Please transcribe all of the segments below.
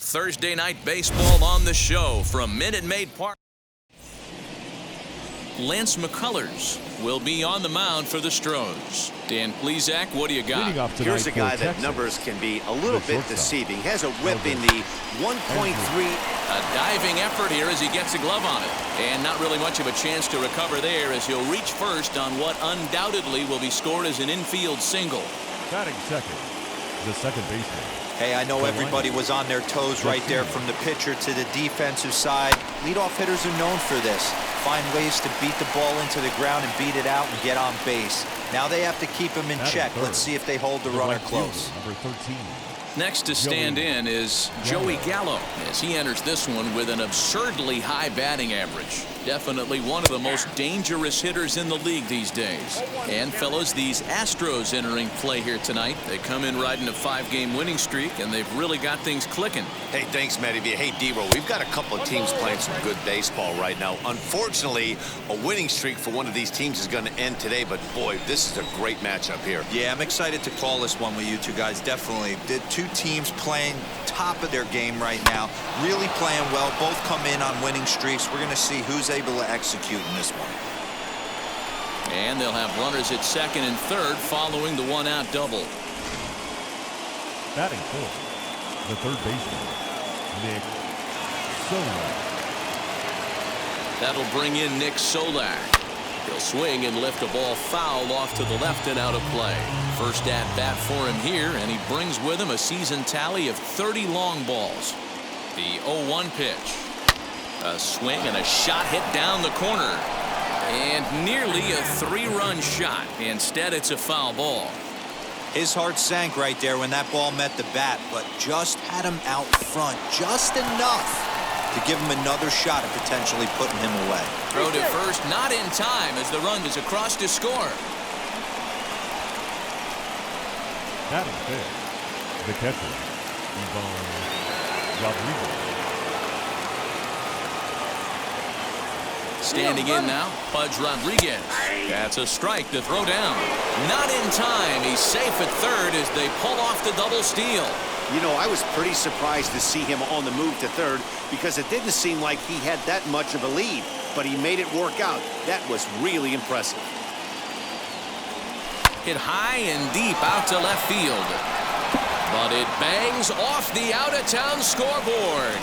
Thursday night baseball on the show from Minute Maid Park. Lance McCullers will be on the mound for the Stros. Dan Plesac, what do you got? Here's a guy that numbers can be a little bit deceiving. He has a whip in the 1.3. A diving effort here as he gets a glove on it. And not really much of a chance to recover there as he'll reach first on what undoubtedly will be scored as an infield single. Batting second, the second baseman. Hey, I know everybody was on their toes right there from the pitcher to the defensive side. Leadoff hitters are known for this. Find ways to beat the ball into the ground and beat it out and get on base. Now they have to keep him in check. Let's see if they hold the runner close. Number 13. Next to stand in is Joey Gallo as he enters this one with an absurdly high batting average. Definitely one of the most dangerous hitters in the league these days. And fellas, these Astros entering play here tonight. They come in riding a 5-game winning streak, and they've really got things clicking. Hey, thanks, Matty. Hey, D-Roll, we've got a couple of teams playing some good baseball right now. Unfortunately, a winning streak for one of these teams is going to end today, but boy, this is a great matchup here. Yeah, I'm excited to call this one with you two guys. Definitely. The two teams playing top of their game right now, really playing well. Both come in on winning streaks. We're going to see who's able to execute in this one. And they'll have runners at second and third following the 1-out double. Batting fourth, the third baseman, Nick Solak. That'll bring in Nick Solak. He'll swing and lift a ball foul off to the left and out of play. First at bat for him here, and he brings with him a season tally of 30 long balls. The 0-1 pitch. A swing and a shot hit down the corner. And nearly a 3-run shot. Instead, it's a foul ball. His heart sank right there when that ball met the bat, but just had him out front just enough to give him another shot at potentially putting him away. Throw to first, not in time as the run is across to score. Batting fifth, the catcher, Ivan Rodriguez. Standing in now, Pudge Rodriguez. That's a strike to throw down. Not in time. He's safe at third as they pull off the double steal. You know, I was pretty surprised to see him on the move to third because it didn't seem like he had that much of a lead, but he made it work out. That was really impressive. Hit high and deep out to left field. But it bangs off the out-of-town scoreboard.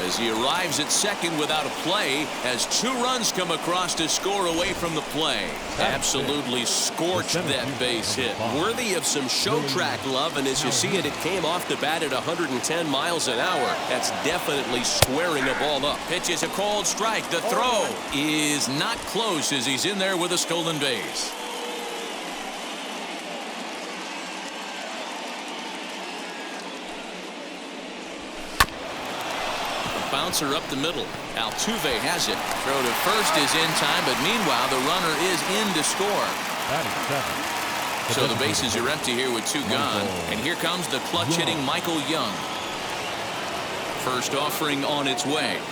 As he arrives at second without a play, as 2 runs come across to score away from the play. Absolutely scorched that base hit. Worthy of some show track love, and as you see it, it came off the bat at 110 miles an hour. That's definitely squaring a ball up. Pitch is a called strike. The throw is not close as he's in there with a stolen base. Bouncer up the middle. Altuve has it. Throw to first is in time, but meanwhile the runner is in to score. So the bases are empty here with 2 gone. And here comes the clutch hitting Michael Young. First offering on its way.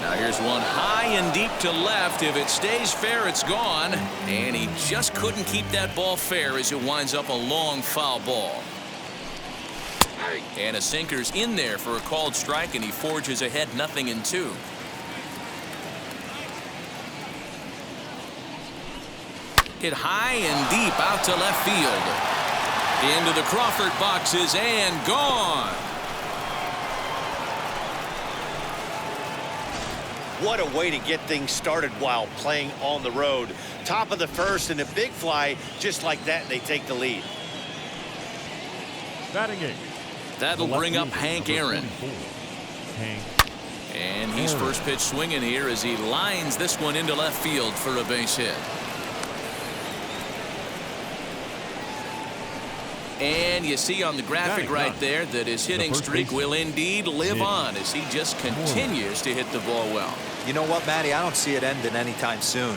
Now here's one high and deep to left. If it stays fair, it's gone. And he just couldn't keep that ball fair as it winds up a long foul ball. And a sinker's in there for a called strike, and he forges ahead 0-2. Hit high and deep out to left field. Into the Crawford boxes and gone. What a way to get things started while playing on the road. Top of the first and a big fly, just like that, they take the lead. Batting eighth. That'll bring up Hank Aaron. And he's first pitch swinging here as he lines this one into left field for a base hit. And you see on the graphic right there that his hitting streak will indeed live on as he just continues to hit the ball well. You know what, Matty? I don't see it ending anytime soon.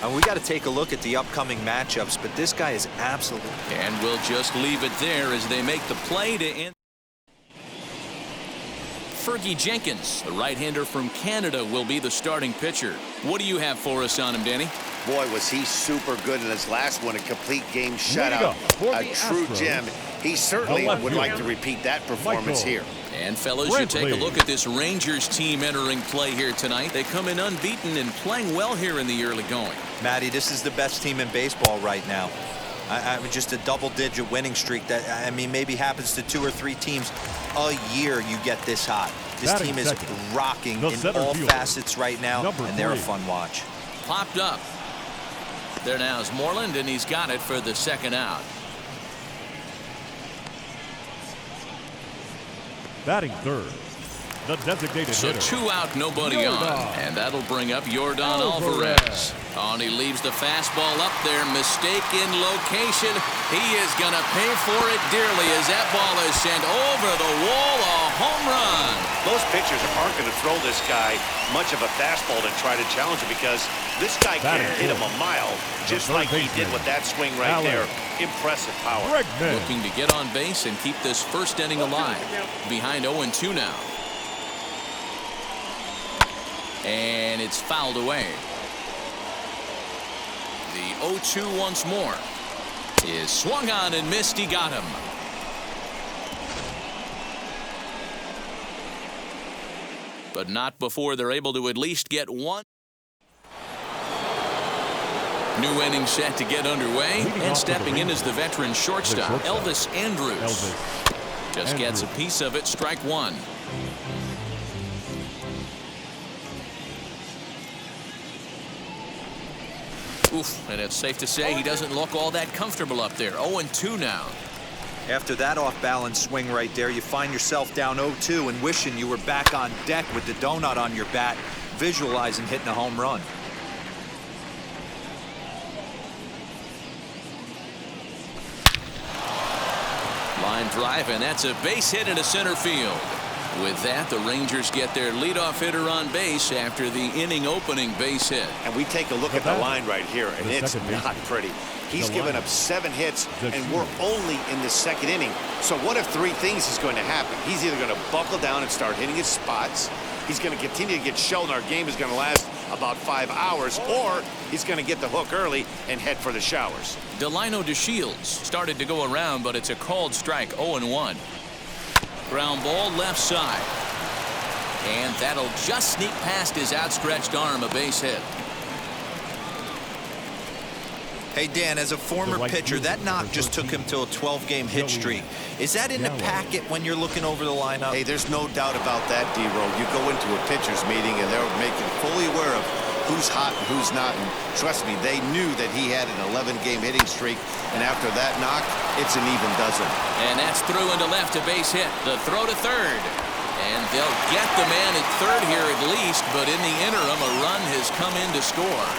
And we got to take a look at the upcoming matchups, but this guy is absolutely. And we'll just leave it there as they make the play to end. Fergie Jenkins, the right-hander from Canada, will be the starting pitcher. What do you have for us on him, Danny? Boy, was he super good in his last one, a complete game shutout. A true gem. He certainly would like to repeat that performance here. And fellas, you take a look at this Rangers team entering play here tonight. They come in unbeaten and playing well here in the early going. Matty, this is the best team in baseball right now. I mean, just a double-digit winning streak that, I mean, maybe happens to 2 or 3 teams a year. You get this hot. This team is rocking in all facets right now, and they're a fun watch. Popped up. There now is Moreland, and he's got it for the second out. Batting third, the designated hitter. 2 out, nobody on. And that'll bring up Yordan Alvarez. And he leaves the fastball up there. Mistaken location. He is going to pay for it dearly as that ball is sent over the wall. A home run. Most pitchers aren't going to throw this guy much of a fastball to try to challenge him because this guy can hit him a mile just like he did with that swing right there. Impressive power. Looking to get on base and keep this first inning alive. Behind 0-2 now. And it's fouled away. The 0-2 once more is swung on and missed. He got him. But not before they're able to at least get one. New inning set to get underway, and stepping in is the veteran shortstop, Elvis Andrus. Just gets a piece of it, strike one. Oof, and it's safe to say he doesn't look all that comfortable up there. 0-2 now. After that off-balance swing right there, you find yourself down 0-2 and wishing you were back on deck with the donut on your bat, visualizing hitting a home run. Line drive, and that's a base hit into center field. With that, the Rangers get their leadoff hitter on base after the inning opening base hit. And we take a look at the line right here, and it's not pretty. He's given up 7 hits, and we're only in the second inning. So what if 3 things is going to happen? He's either going to buckle down and start hitting his spots, he's going to continue to get shelled, and our game is going to last about 5 hours, or he's going to get the hook early and head for the showers. Delino DeShields started to go around, but it's a called strike. 0-1. Ground ball left side. And that'll just sneak past his outstretched arm, a base hit. Hey, Dan, as a former pitcher, that knock just took him to a 12-game hit streak. Is that in the packet when you're looking over the lineup? Hey, there's no doubt about that, D-Row. You go into a pitcher's meeting, and they're making fully aware of who's hot and who's not. And trust me, they knew that he had an 11-game hitting streak. And after that knock, it's an even dozen. And that's through into left, a base hit. The throw to third. And they'll get the man at third here at least, but in the interim, a run has come in to score.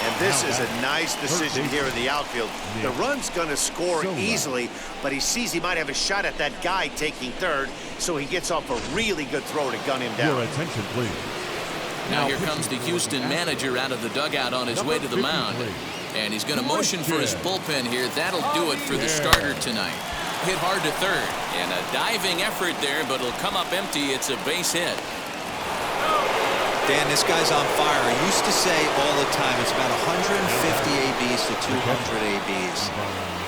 And this is a nice decision here in the outfield. The run's going to score easily, but he sees he might have a shot at that guy taking third, so he gets off a really good throw to gun him down. Your attention, please. Now here comes the Houston manager out of the dugout on his way to the mound. And he's going to motion for his bullpen here. That'll do it for the starter tonight. Hit hard to third. And a diving effort there, but it'll come up empty. It's a base hit. Dan, this guy's on fire. I used to say all the time it's about 150 ABs to 200 ABs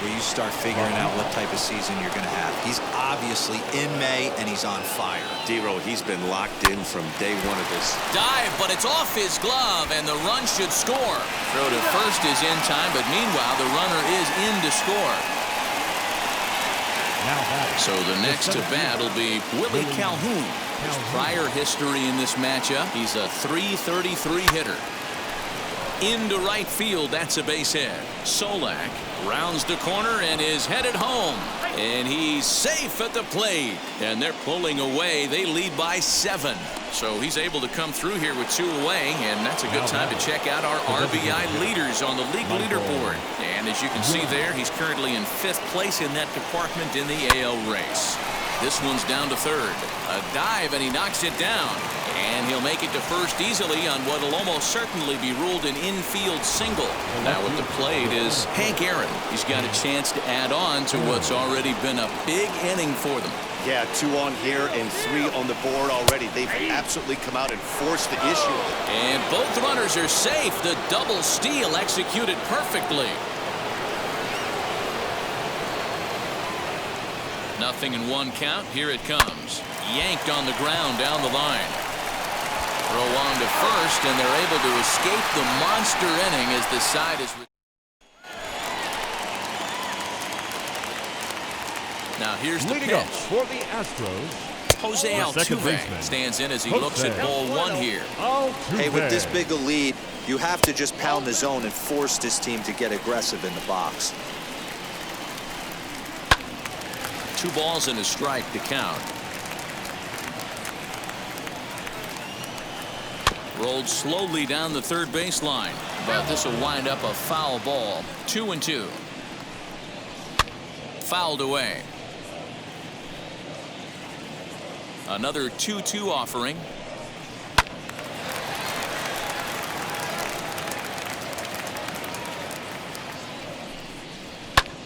where you start figuring out what type of season you're going to have. He's obviously in May, and he's on fire. D-Row, he's been locked in from day one of this. Dive, but it's off his glove, and the run should score. Throw to first is in time, but meanwhile, the runner is in to score. So the next to bat will be Willie Calhoun. His prior history in this matchup, he's a .333 hitter. Into right field, that's a base hit. Solak rounds the corner and is headed home. And he's safe at the plate. And they're pulling away. They lead by 7. So he's able to come through here with 2 away. And that's a good time to check out our RBI leaders on the league leaderboard. And as you can see there, he's currently in 5th place in that department in the AL race. This one's down to third. A dive, and he knocks it down. And he'll make it to first easily on what will almost certainly be ruled an infield single. Now at the plate is Hank Aaron. He's got a chance to add on to what's already been a big inning for them. Yeah, 2 on here and 3 on the board already. They've absolutely come out and forced the issue. And both runners are safe. The double steal executed perfectly. Nothing in 1 count. Here it comes. Yanked on the ground down the line. Throw on to first, and they're able to escape the monster inning as the side is. Now here's the Leading pitch. up for the Astros, Jose Altuve stands in as he looks at ball 1 here. Hey, with this big a lead, you have to just pound the zone and force this team to get aggressive in the box. 2 balls and a strike to count. Rolled slowly down the third baseline, but this will wind up a foul ball. 2-2. Fouled away. Another 2-2 offering.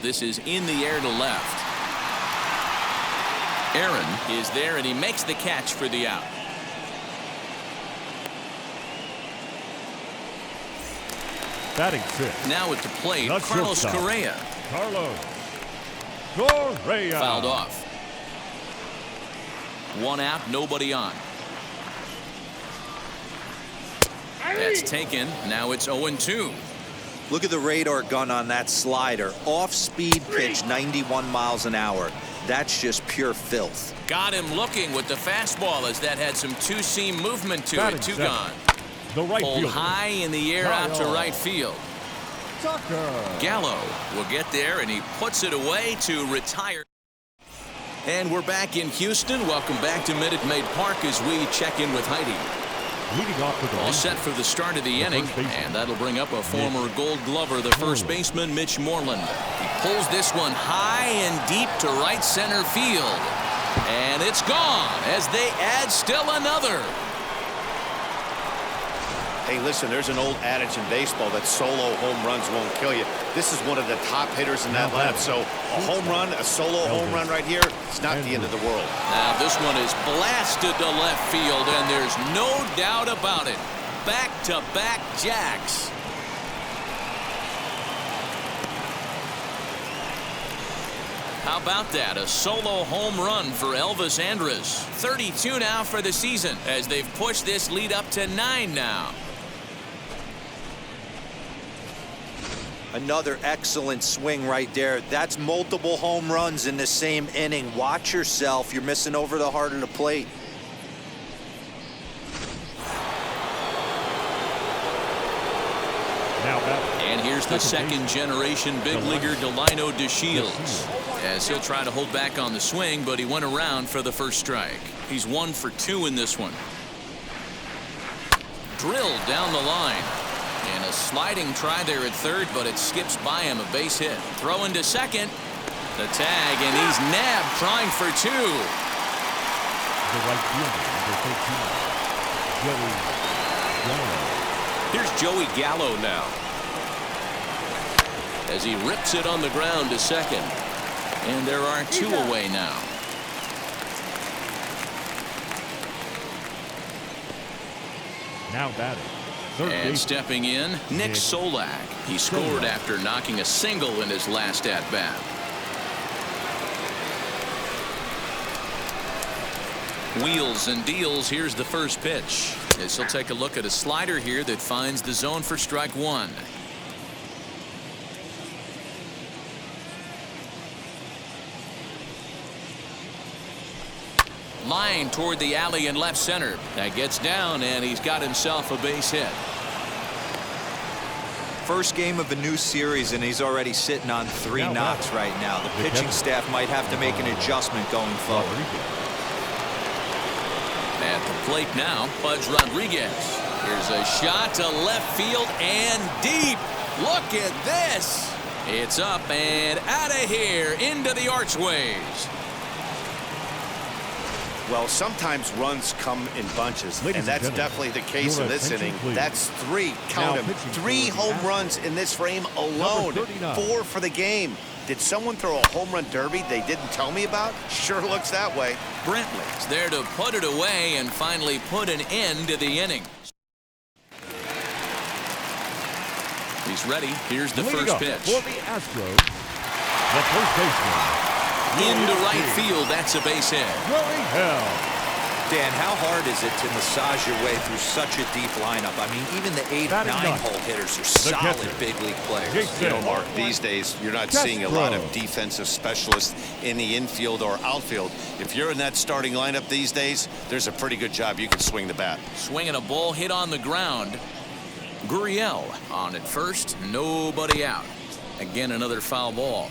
This is in the air to left. Aaron is there, and he makes the catch for the out. Batting 6. Now at the plate, The Carlos shortstop. Correa. Carlos Correa. Fouled off. 1 out, nobody on. That's taken. Now it's 0-2. Look at the radar gun on that slider. Off-speed pitch, 91 miles an hour. That's just pure filth. Got him looking with the fastball as that had some two-seam movement to Batting it. 2 7. gone. The right Pulled fielder. high in the air out to right field. Tucker. Gallo will get there, and he puts it away to retire. And we're back in Houston. Welcome back to Minute Maid Park as we check in with Heidi. Leading off for the All Rangers, set for the start of the inning, first baseman, and that'll bring up a former Gold Glover, the first baseman, Mitch Moreland. He pulls this one high and deep to right center field. And it's gone as they add still another. Hey, listen, there's an old adage in baseball that solo home runs won't kill you. This is one of the top hitters in that lineup. So a home run, a solo home run right here, it's not the end of the world. Now this one is blasted to left field, and there's no doubt about it. Back-to-back jacks. How about that? A solo home run for Elvis Andrus. 32 now for the season as they've pushed this lead up to 9 now. Another excellent swing right there. That's multiple home runs in the same inning. Watch yourself. You're missing over the heart of the plate. Now And here's the second generation big leaguer Delino DeShields, as he'll try to hold back on the swing, but he went around for the first strike. He's 1 for 2 in this one. Drilled down the line. And a sliding try there at third, but it skips by him, a base hit. Throw into second. The tag, and he's nabbed trying for 2. The right fielder, number 13, Joey Gallo. Here's Joey Gallo now, as he rips it on the ground to second. And there are 2 away now. Now batting. Third And baseman, stepping in, Nick Solak. He scored after knocking a single in his last at-bat. Wheels and deals. Here's the first pitch, as he'll take a look at a slider here that finds the zone for strike 1. Line toward the alley in left center. That gets down, and he's got himself a base hit. First game of a new series, and he's already sitting on 3 knocks right now. The pitching staff might have to make an adjustment going forward. At the plate now, Pudge Rodriguez. Here's a shot to left field and deep. Look at this. It's up and out of here into the archways. Well, sometimes runs come in bunches, Ladies and that's and gentlemen, definitely the case your in this attention, inning. please. That's three, count Now them, pitching 3 for the home Astros. runs in this frame alone. Number 39. 4 for the game. Did someone throw a home run derby they didn't tell me about? Sure looks that way. Brantley's there to put it away and finally put an end to the inning. He's ready. Here's the Leading first up pitch. for the Astros, the first baseman. Into right field. That's a base hit. Joey Hill. Dan, how hard is it to massage your way through such a deep lineup? I mean, even the 8 and Batting 9 ninth, hole hitters are the solid catcher, big league players. Jason. You know, Mark, these days you're not seeing a lot of Castro. defensive specialists in the infield or outfield. If you're in that starting lineup these days, there's a pretty good job you can swing the bat. Swinging a ball hit on the ground. Gurriel on at first. Nobody out. Again, another foul ball.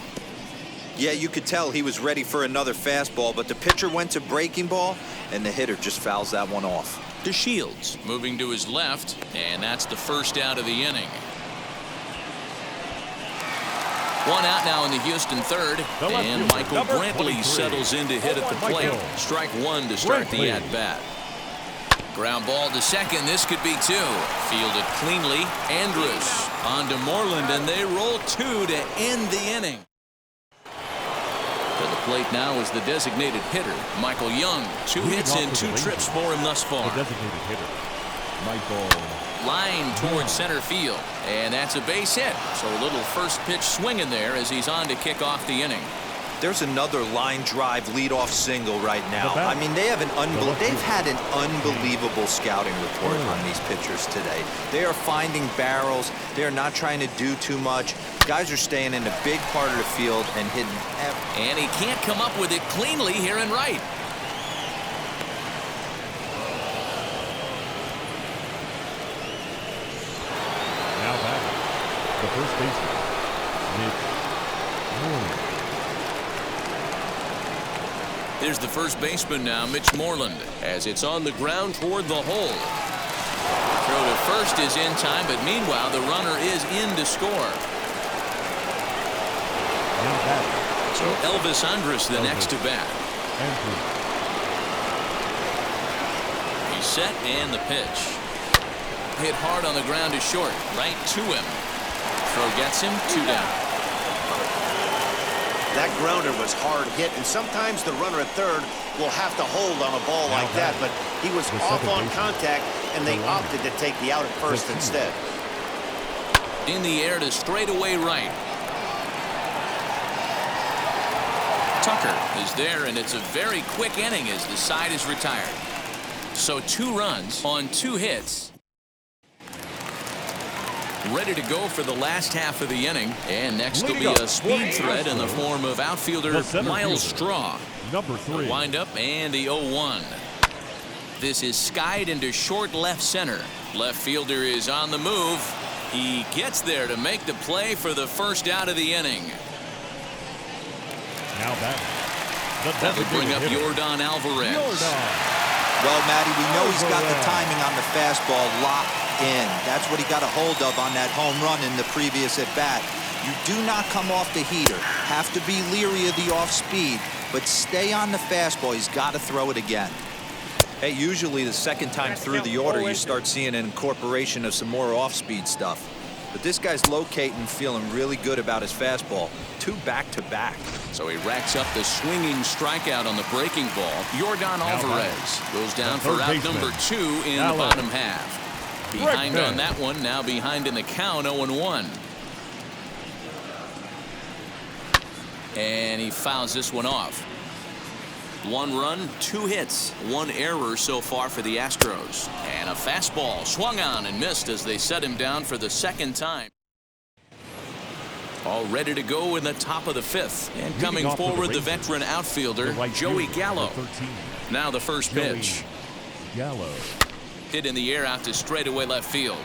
Yeah, you could tell he was ready for another fastball, but the pitcher went to breaking ball, and the hitter just fouls that one off. DeShields moving to his left, and that's the first out of the inning. One out now in the Houston third, The left and fielder, Michael number Brantley 23. settles in to hit at the plate. Michael Strike one to start the Brantley. at-bat. Ground ball to second. This could be 2. Fielded cleanly. Andrus on to Moreland, and they roll 2 to end the inning. To the plate now is the designated hitter, Michael Young. 2 Leading hits off and for the 2 trips for him thus The far. designated hitter, Michael. Line towards center field, and that's a base hit. So a little first pitch swinging there as he's on to kick off the inning. There's another line drive leadoff single right now. The bat. I mean, they've had an unbelievable scouting report Mm. on these pitchers today. They are finding barrels. They are not trying to do too much. Guys are staying in a big part of the field and hitting. And he can't come up with it cleanly here in right. Now back, the first baseman, Mitch Moreland. Here's the first baseman now, Mitch Moreland, as it's on the ground toward the hole. Throw to first is in time, but meanwhile the runner is in to score. Now back, So Elvis Andrus the next to bat. Andrew. He's set and the pitch. Hit hard on the ground is short. Right to him. Throw gets him. 2 down. That grounder was hard hit, and sometimes the runner at third will have to hold on a ball like that, but he was The off second on baseman, contact, and they the runner. opted to take the out at first The instead. In the air to straightaway right. Tucker is there, and it's a very quick inning as the side is retired. So 2 runs on 2 hits. Ready to go for the last half of the inning. And next will be Leading up a for speed the threat in the Astros, form of outfielder the center Miles fielder, Straw. Number 3. Wind up and the 0-1. This is skied into short left center. Left fielder is on the move. He gets there to make the play for the first out of the inning. Now back, the That would bring up designated hitter, Yordan Alvarez. Yordan. Well, Matty, we know he's got the Alvarez. timing on the fastball locked in. That's what he got a hold of on that home run in the previous at-bat. You do not come off the heater. Have to be leery of the off-speed, but stay on the fastball. He's got to throw it again. Hey, usually the second time through the order, you start seeing an incorporation of some more off-speed stuff. But this guy's locating, feeling really good about his fastball. 2 back-to-back. So he racks up the swinging strikeout on the breaking ball. Yordan Alvarez goes down for third out baseman, number 2 in the Allen. bottom half. Behind Right on that one, now behind in the count, 0-1. And he fouls this one off. 1 run, 2 hits, 1 error so far for the Astros. And a fastball swung on and missed as they set him down for the second time. All ready to go in the top of the 5th. And coming off for the forward, the Rangers, veteran outfielder, the right Joey fielder, Gallo. number 13, Now the first Joey pitch. Gallo. Hit in the air out to straightaway left field.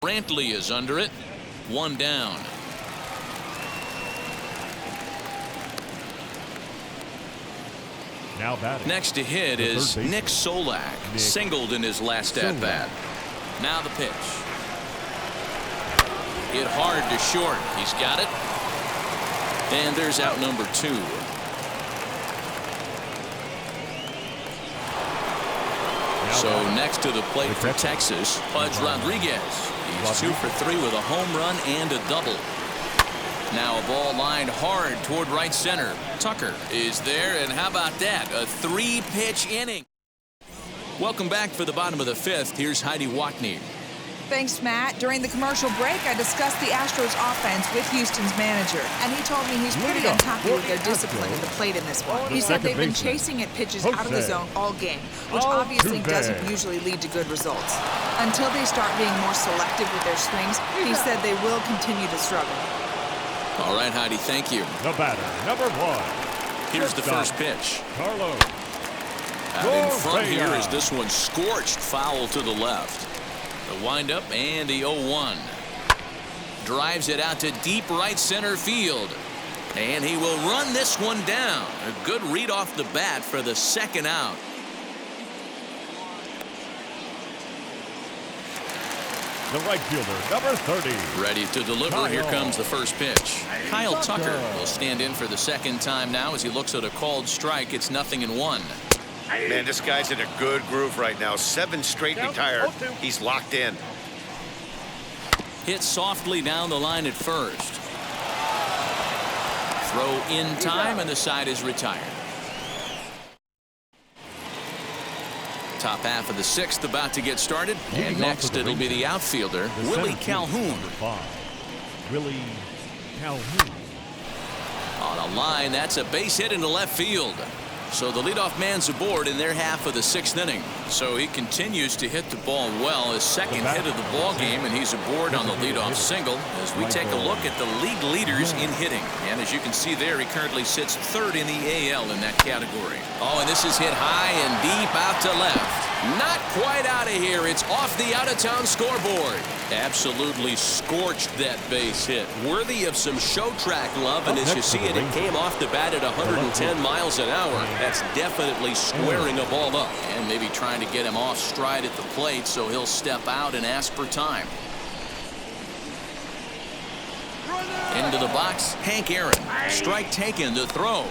Brantley is under it. One down. Now batting. Next to hit is Nick Solak. Singled in his last at-bat. Now the pitch. Hit hard to short. He's got it. And there's out number 2. So next to the plate for Texas, Pudge Rodriguez. He's 2 for 3 with a home run and a double. Now a ball lined hard toward right center. Tucker is there, and how about that? A 3-pitch inning. Welcome back for the bottom of the 5th. Here's Heidi Watney. Thanks, Matt. During the commercial break, I discussed the Astros offense with Houston's manager, and he told me he's pretty unhappy with their discipline at the plate in this one. He said they've been chasing at pitches out of the zone all game, which obviously doesn't usually lead to good results. Until they start being more selective with their swings, he said they will continue to struggle. All right, Heidi, thank you. The batter, number 1. Here's the first pitch. Carlos. Out in front here is this one scorched foul to the left. The windup and the 0-1. Drives it out to deep right center field. And he will run this one down. A good read off the bat for the second out. The right fielder, number 30. Ready to deliver. Here comes the first pitch. Kyle Tucker will stand in for the second time now as he looks at a called strike. It's 0-1. Man, this guy's in a good groove right now. 7 straight retired. He's locked in. Hit softly down the line at first. Throw in time, and the side is retired. Top half of the 6th about to get started. And next it'll be the outfielder, Willie Calhoun. Willie Calhoun. On a line, that's a base hit into left field. So the leadoff man's aboard in their half of the 6th inning. So he continues to hit the ball well. His second hit of the ball game, and he's aboard on the leadoff single as we take a look at the league leaders in hitting. And as you can see there, he currently sits 3rd in the AL in that category. Oh, and this is hit high and deep out to left. Not quite out of here. It's off the out-of-town scoreboard. Absolutely scorched that base hit. Worthy of some show track love, and as you see it, it came off the bat at 110 miles an hour. That's definitely squaring a ball up and maybe trying to get him off stride at the plate, so he'll step out and ask for time. Into the box, Hank Aaron. Strike taken to throw.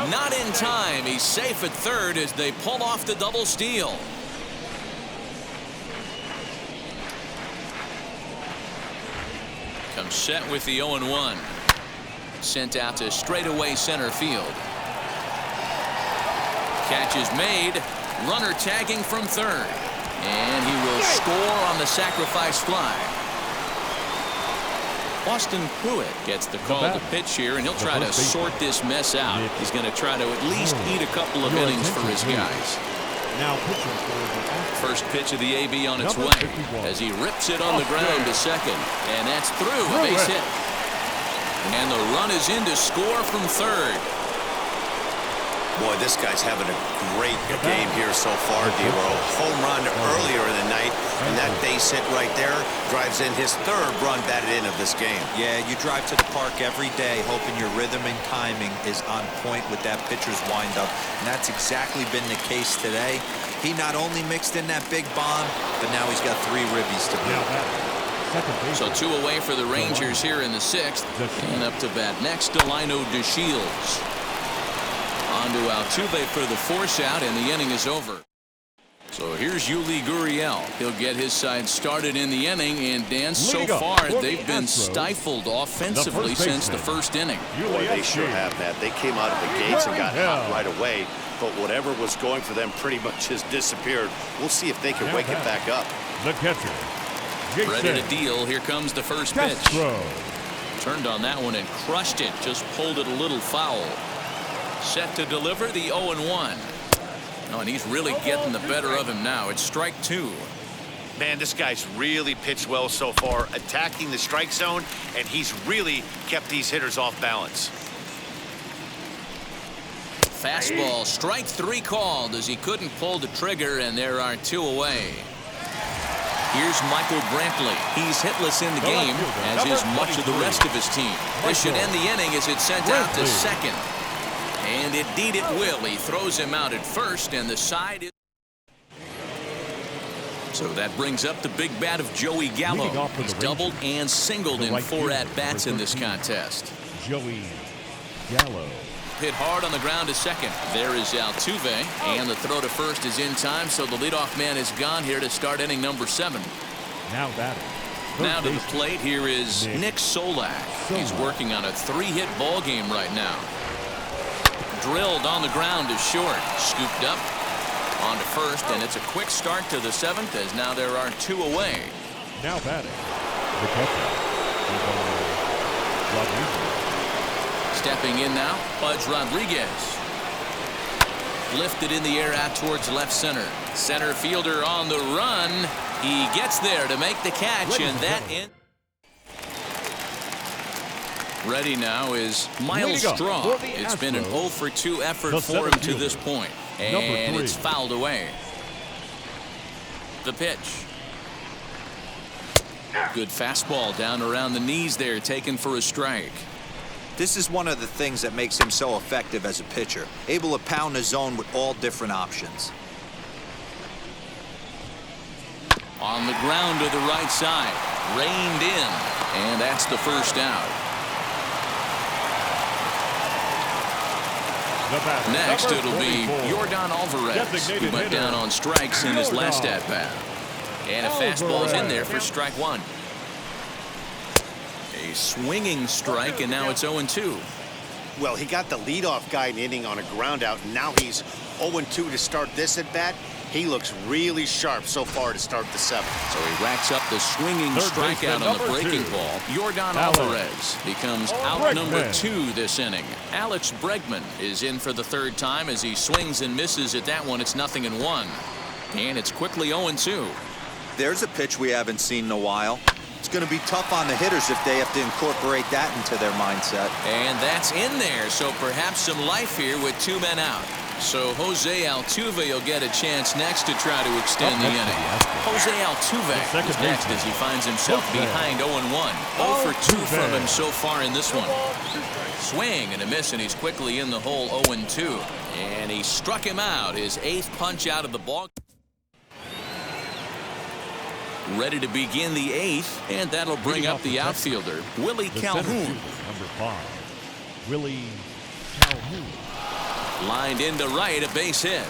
Not in time. He's safe at 3rd as they pull off the double steal. Comes set with the 0-1. Sent out to straightaway center field. Catch is made. Runner tagging from 3rd. And he will score on the sacrifice fly. Austin Pruitt gets the call to pitch here, and he'll try to sort this mess out. He's going to try to at least eat a couple of innings for his guys. Now pitching for First pitch of the AB on its way as he rips it on the ground to second. And that's through. A base hit. And the run is in to score from 3rd. Boy, this guy's having a great game here so far, D-Row. Home run earlier in the night, and that base hit right there drives in his 3rd run batted in of this game. Yeah, you drive to the park every day hoping your rhythm and timing is on point with that pitcher's windup, and that's exactly been the case today. He not only mixed in that big bomb, but now he's got 3 ribbies to boot. So 2 away for the Rangers here in the 6th. And up to bat next, Delino DeShields. On to Altuve for the force out, and the inning is over. So here's Yuli Gurriel. He'll get his side started in the inning, and Dan, so far they've been stifled offensively since the 1st inning. Boy, they sure have, Matt. They came out of the gates and got hot right away, but whatever was going for them pretty much has disappeared. We'll see if they can wake it back up. The catcher. Ready to deal. Here comes the first pitch. Turned on that one and crushed it. Just pulled it a little foul. Set to deliver the 0-1. Oh, and he's really getting the better of him now. It's strike 2. Man, this guy's really pitched well so far, attacking the strike zone, and he's really kept these hitters off balance. Fastball, strike 3 called as he couldn't pull the trigger, and there are 2 away. Here's Michael Brantley. He's hitless in the game, as is much of the rest of his team. This should end the inning as it's sent out to second. And indeed it will. He throws him out at first, and the side is... So that brings up the big bat of Joey Gallo. He's doubled and singled in 4 at-bats in this contest. Joey Gallo. Hit hard on the ground to second. There is Altuve, and the throw to first is in time, so the leadoff man is gone here to start inning number 7. Now batting. Now to the plate, here is Nick Solak. He's working on a 3-hit ball game right now. Drilled on the ground to short. Scooped up on to first, and it's a quick start to the 7th, as now there are 2 away. Now batting. The catcher. Rodriguez. Stepping in now, Pudge Rodriguez. Lifted in the air out towards left center. Center fielder on the run. He gets there to make the catch, and that in. Ready now is Miles Straw. It's been an 0 for 2 effort for him to this point, and it's fouled away. The pitch. Good fastball down around the knees there, taken for a strike. This is one of the things that makes him so effective as a pitcher, able to pound the zone with all different options. On the ground to the right side, reined in, and that's the first out. Next, it'll be Yordan Alvarez, who went down on strikes in his last at-bat. And a fastball's in there for strike 1. A swinging strike, and now it's 0-2. Well, he got the leadoff guy in inning on a ground out, and now he's 0-2 to start this at bat. He looks really sharp so far to start the 7th. So he racks up the swinging strikeout on the breaking ball. Yordan Alvarez becomes out number 2 this inning. Alex Bregman is in for the 3rd time as he swings and misses at that one. It's 0-1. And it's quickly 0-2. There's a pitch we haven't seen in a while. It's going to be tough on the hitters if they have to incorporate that into their mindset. And that's in there, so perhaps some life here with 2 men out. So Jose Altuve will get a chance next to try to extend the inning. Jose Altuve is next as he finds himself behind 0-1. 0 for 2 from him so far in this one. Swing and a miss, and he's quickly in the hole 0-2. And he struck him out, his 8th punch out of the ball. Ready to begin the 8th, and that'll bring up the outfielder, Willie Calhoun. Number 5, Willie Calhoun. Lined into right, a base hit.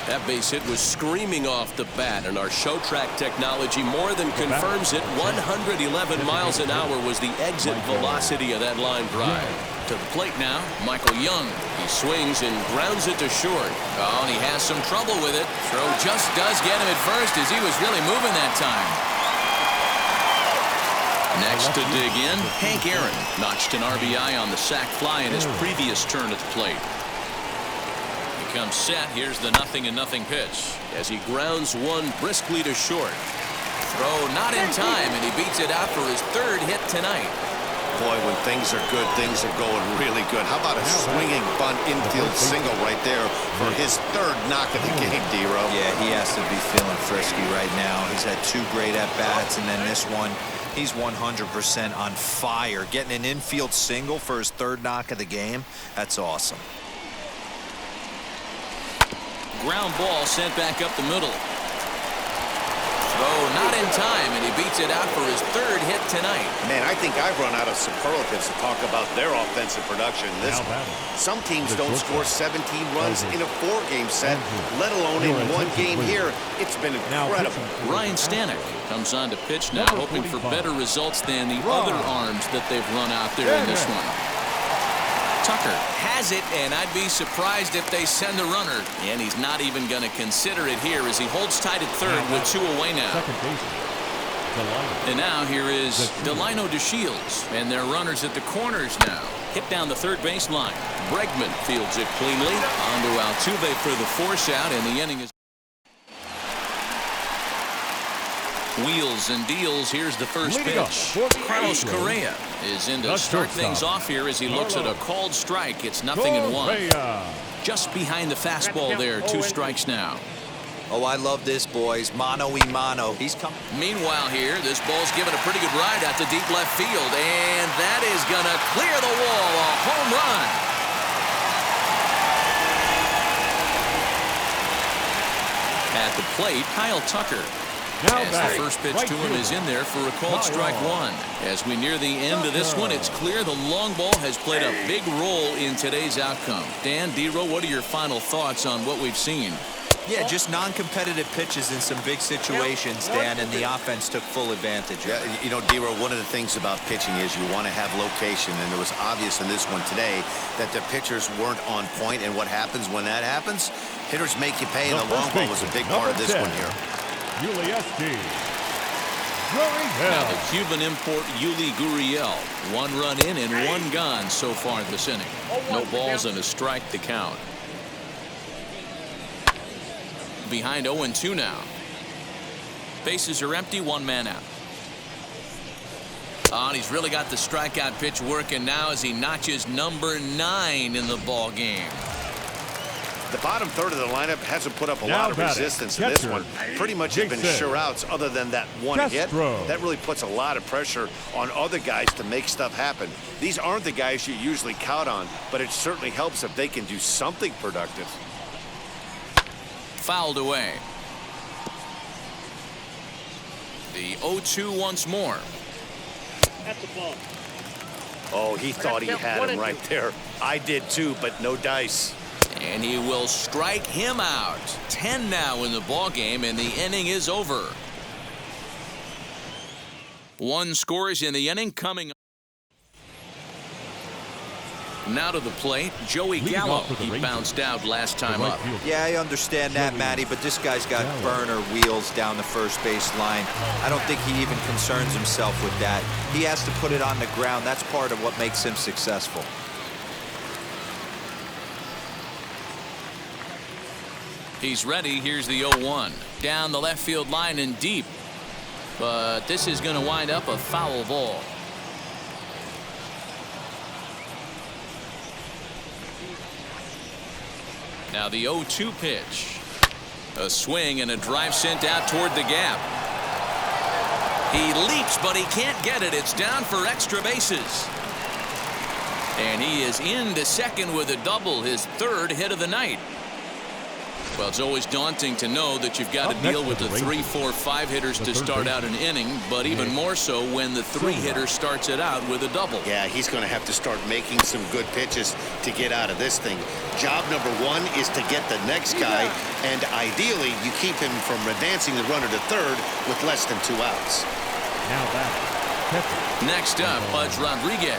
That base hit was screaming off the bat, and our show track technology more than confirms it. 111 miles an hour was the exit velocity of that line drive. To the plate now, Michael Young. He swings and grounds it to short. Oh, and he has some trouble with it. Throw just does get him at first as he was really moving that time. Next to dig in, Hank Aaron notched an RBI on the sac fly in his previous turn at the plate. He comes set. Here's the 0-0 pitch as he grounds one briskly to short. Throw not in time, and he beats it out for his 3rd hit tonight. Boy, when things are good, things are going really good. How about a swinging bunt infield single right there for his 3rd knock of the game, D-Ro? Yeah, he has to be feeling frisky right now. He's had 2 great at-bats, and then this one, he's 100% on fire. Getting an infield single for his 3rd knock of the game, that's awesome. Ground ball sent back up the middle. Throw not in time, and he beats it out for his 3rd hit tonight. Man, I think I've run out of superlatives to talk about their offensive production in this one. Some teams don't score 17 runs in a 4-game set, let alone in 1 game here. It's been incredible. Ryan Stanek comes on to pitch now, hoping for better results than the other arms that they've run out there in this one. Tucker has it, and I'd be surprised if they send a runner. And he's not even going to consider it here as he holds tight at 3rd with 2 away now. And now here is Delino DeShields, and their runners at the corners now. Hit down the 3rd baseline. Bregman fields it cleanly. On to Altuve for the force out, and the inning is wheels and deals. Here's the first pitch. Carlos Correa is in to start things off here as he looks at a called strike. It's 0-1. Just behind the fastball there. 2 strikes now. Oh, I love this, boys. Mano-y-mano. He's coming. Meanwhile here, this ball's given a pretty good ride out to deep left field, and that is going to clear the wall. A home run. At the plate, Kyle Tucker. As the first pitch to him is in there for a called strike one. As we near the end of this one, it's clear the long ball has played a big role in today's outcome. Dan, D-Row, what are your final thoughts on what we've seen? Yeah, just non-competitive pitches in some big situations, Dan, and the offense took full advantage. Yeah, you know, D-Row, one of the things about pitching is you want to have location, and it was obvious in this one today that the pitchers weren't on point, and what happens when that happens? Hitters make you pay, and the long ball was a big part of this one here. Now the Cuban import Yuli Gurriel. 1 run in and 1 gone so far this inning. No balls and a strike to count. Behind 0-2 now. Bases are empty, 1 man out. Oh, and he's really got the strikeout pitch working now as he notches number 9 in the ball game. The bottom third of the lineup hasn't put up a lot of resistance in this one. Pretty much have been sure outs other than that one hit. That really puts a lot of pressure on other guys to make stuff happen. These aren't the guys you usually count on, but it certainly helps if they can do something productive. Fouled away. The 0-2 once more. That's a ball. Oh, he thought he had him right there. I did too, but no dice. And he will strike him out. 10 now in the ball game, and the inning is over. 1 scores in the inning coming. Now to the plate, Joey Gallo. He bounced out last time up. Yeah, I understand that, Matty, but this guy's got burner wheels down the first base line. I don't think he even concerns himself with that. He has to put it on the ground. That's part of what makes him successful. He's ready. Here's the 0-1. Down the left field line and deep. But this is going to wind up a foul ball. Now the 0-2 pitch. A swing and a drive sent out toward the gap. He leaps, but he can't get it. It's down for extra bases. And he is into second with a double, his 3rd hit of the night. Well, it's always daunting to know that you've got to deal with the 3, 4, 5 hitters to start out an inning, but even more so when the 3 hitter starts it out with a double. Yeah, he's going to have to start making some good pitches to get out of this thing. Job number 1 is to get the next guy, and ideally you keep him from advancing the runner to 3rd with less than 2 outs. Now back. Next up, Pudge Rodriguez.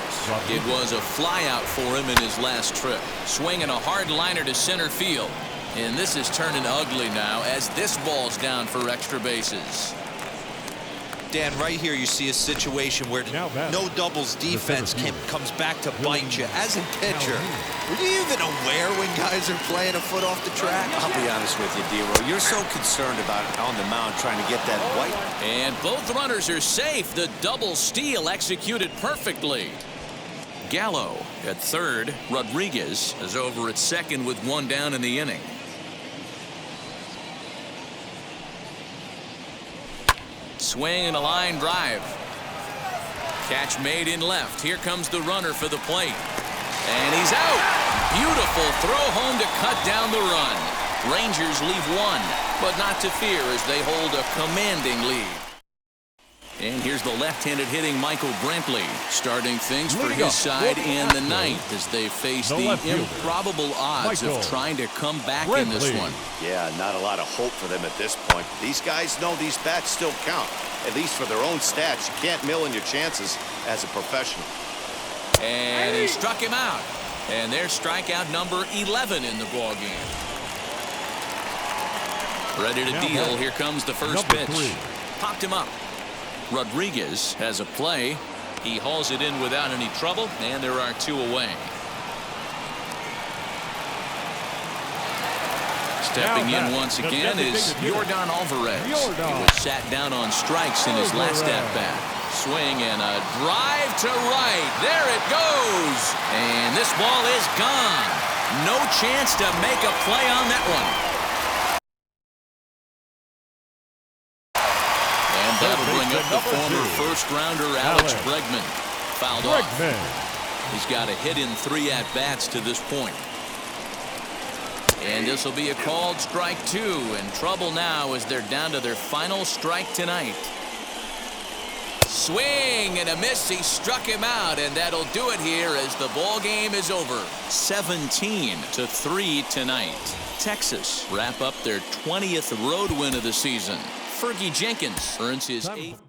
It was a flyout for him in his last trip. Swinging a hard liner to center field. And this is turning ugly now as this ball's down for extra bases. Dan, right here you see a situation where no doubles defense comes back to bite you. As a pitcher, were you even aware when guys are playing a foot off the track? I'll be honest with you, D-Row. You're so concerned about on the mound trying to get that white. And both runners are safe. The double steal executed perfectly. Gallo at 3rd. Rodriguez is over at 2nd with 1 down in the inning. Swing and a line drive. Catch made in left. Here comes the runner for the plate. And he's out. Beautiful throw home to cut down the run. Rangers leave 1, but not to fear as they hold a commanding lead. And here's the left-handed hitting Michael Brantley starting things for his side in the 9th as they face the improbable odds of trying to come back in this one. Yeah, not a lot of hope for them at this point. These guys know these bats still count, at least for their own stats. You can't mill in your chances as a professional. And he struck him out. And there's strikeout number 11 in the ballgame. Ready to deal. Here comes the first pitch. Popped him up. Rodriguez has a play. He hauls it in without any trouble, and there are 2 away. Stepping in once again is Yordan Alvarez. He was sat down on strikes in his last at-bat. Swing and a drive to right. There it goes. And this ball is gone. No chance to make a play on that one. up the former first-rounder Alex Bregman. Fouled off. He's got a hit in 3 at-bats to this point. And this will be a called strike 2. In trouble now as they're down to their final strike tonight. Swing and a miss. He struck him out, and that'll do it here as the ball game is over. 17-3 tonight. Texas wrap up their 20th road win of the season. Fergie Jenkins earns his 8th.